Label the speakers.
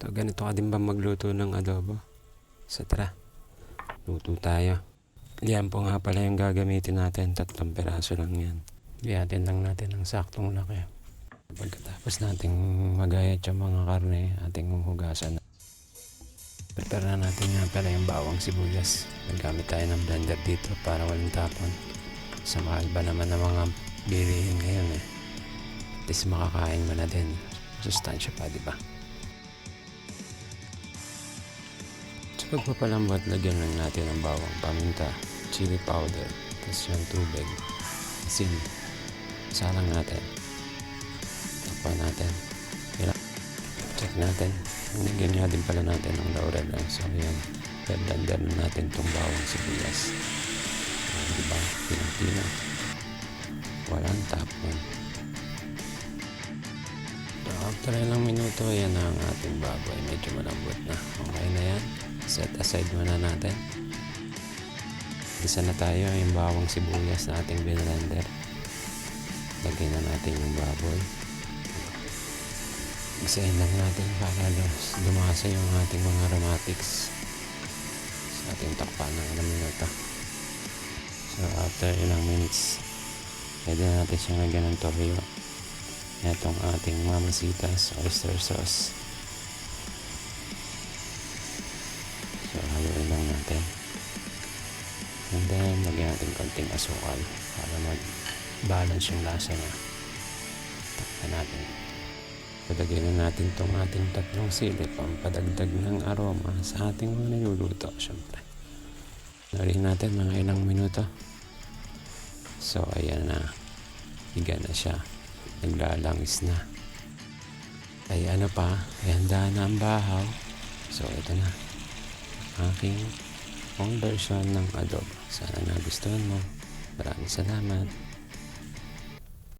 Speaker 1: So ganito ka din ba magluto ng adobo? So tara, luto tayo. Yan po nga pala yung gagamitin natin. 3 peraso lang yan. Biyatin lang natin ng saktong laki. Pagkatapos nating magayat yung mga karne, ating hugasan. Prepare na natin nga pala yung bawang sibuyas. Nagamit tayo ng blender dito para walang tapon. Sa mahal ba naman ng mga bilihin ngayon eh. At least makakain mo na din. Sustansya pa, di ba? Sa pagpapalambot, lagyan lang natin ng bawang, paminta, chili powder, tapos yung tubig, asin. Salang natin. Takpan natin. Check natin. Nagyan nga din pala natin ng laurel. So yan, blender natin itong bawang sibuyas. Diba? Pinang-pina. Walang tapon. So after ilang minuto, yan na ang ating baboy. Medyo malambot na. Okay na yan. Set aside muna natin. Isa na tayo yung bawang sibuyas na ating blender. Lagyan na natin yung baboy. Isahin lang natin para lumasa yung ating mga aromatics. Sa ating takpan ng ilang minuto. So after ilang minutes, pwede na natin siyang lagyan ng toyo. Itong ating Mamacita's oyster sauce. So haluin lang natin. And then lagyan natin konting asukal para mag-balance yung lasa niya. Takpan natin. Padagay na natin itong ating 3 sili pampadagdag ng aroma sa ating mga niluluto. Siyempre. Narihin natin mga ilang minuto. So ayan na. Higa na siya. Naglalangis na. Ay ano pa. Ay handa na ang bahaw. So ito na. Aking own version ng adobo. Sana nagustuhan mo. Maraming salamat.